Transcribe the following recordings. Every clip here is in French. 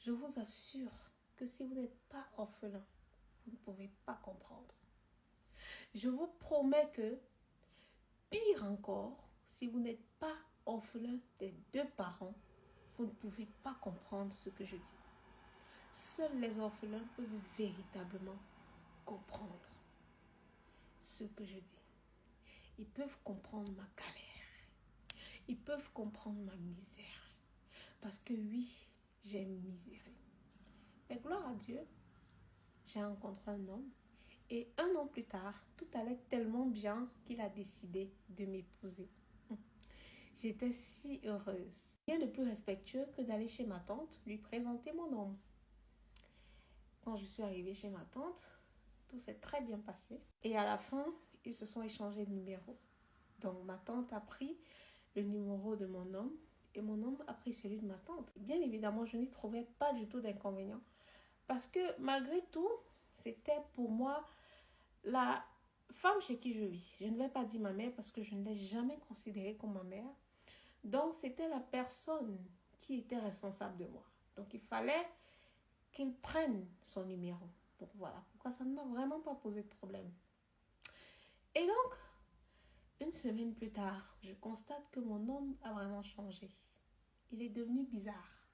Je vous assure que si vous n'êtes pas orphelin, vous ne pouvez pas comprendre. Je vous promets que, pire encore, si vous n'êtes pas orphelin des deux parents, vous ne pouvez pas comprendre ce que je dis. Seuls les orphelins peuvent véritablement comprendre ce que je dis. Ils peuvent comprendre ma galère. Ils peuvent comprendre ma misère. Parce que oui, j'ai miséré. Mais gloire à Dieu, j'ai rencontré un homme. Et 1 an plus tard, tout allait tellement bien qu'il a décidé de m'épouser. J'étais si heureuse. Rien de plus respectueux que d'aller chez ma tante lui présenter mon homme. Quand je suis arrivée chez ma tante, tout s'est très bien passé. Et à la fin, ils se sont échangés de numéros. Donc ma tante a pris le numéro de mon homme et mon homme a pris celui de ma tante. Bien évidemment, je n'y trouvais pas du tout d'inconvénient. Parce que malgré tout, c'était pour moi la femme chez qui je vis. Je ne vais pas dire ma mère parce que je ne l'ai jamais considérée comme ma mère. Donc c'était la personne qui était responsable de moi. Donc il fallait qu'il prenne son numéro. Donc voilà pourquoi ça ne m'a vraiment pas posé de problème. Et donc, 1 semaine plus tard, je constate que mon homme a vraiment changé. Il est devenu bizarre.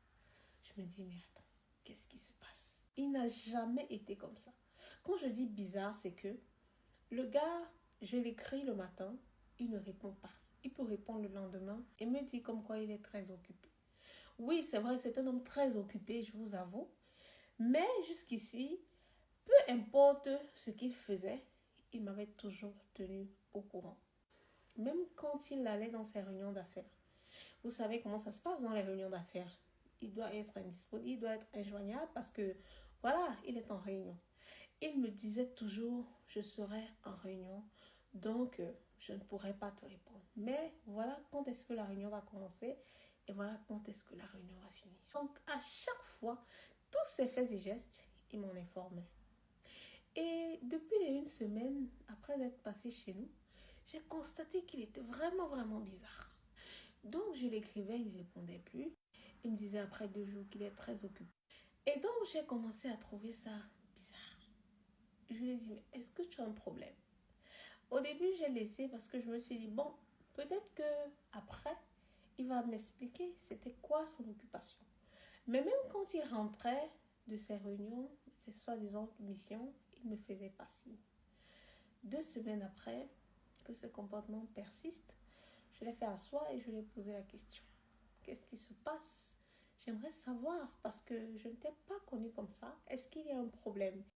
Je me dis, mais attends, qu'est-ce qui se passe? Il n'a jamais été comme ça. Quand je dis bizarre, c'est que le gars, je l'écris le matin, il ne répond pas. Il peut répondre le lendemain et me dit comme quoi il est très occupé. Oui, c'est vrai, c'est un homme très occupé, je vous avoue. Mais jusqu'ici, peu importe ce qu'il faisait, il m'avait toujours tenu au courant. Même quand il allait dans ses réunions d'affaires. Vous savez comment ça se passe dans les réunions d'affaires. Il doit être indisponible, il doit être injoignable parce que, voilà, il est en réunion. Il me disait toujours, je serai en réunion, donc je ne pourrai pas te répondre. Mais voilà quand est-ce que la réunion va commencer et voilà quand est-ce que la réunion va finir. Donc à chaque fois, tous ces faits et gestes, il m'en informait. Et depuis les 1 semaine, après être passé chez nous, j'ai constaté qu'il était vraiment, vraiment bizarre. Donc je l'écrivais, il ne répondait plus. Il me disait après 2 jours qu'il est très occupé. Et donc j'ai commencé à trouver ça bizarre. Je lui ai dit, mais est-ce que tu as un problème? Au début, j'ai laissé parce que je me suis dit, bon, peut-être que après, il va m'expliquer c'était quoi son occupation. Mais même quand il rentrait de ses réunions, ses soi-disant missions, il ne me faisait pas signe. 2 semaines après que ce comportement persiste, je l'ai fait asseoir et je lui ai posé la question. Qu'est-ce qui se passe? J'aimerais savoir parce que je ne t'ai pas connu comme ça. Est-ce qu'il y a un problème?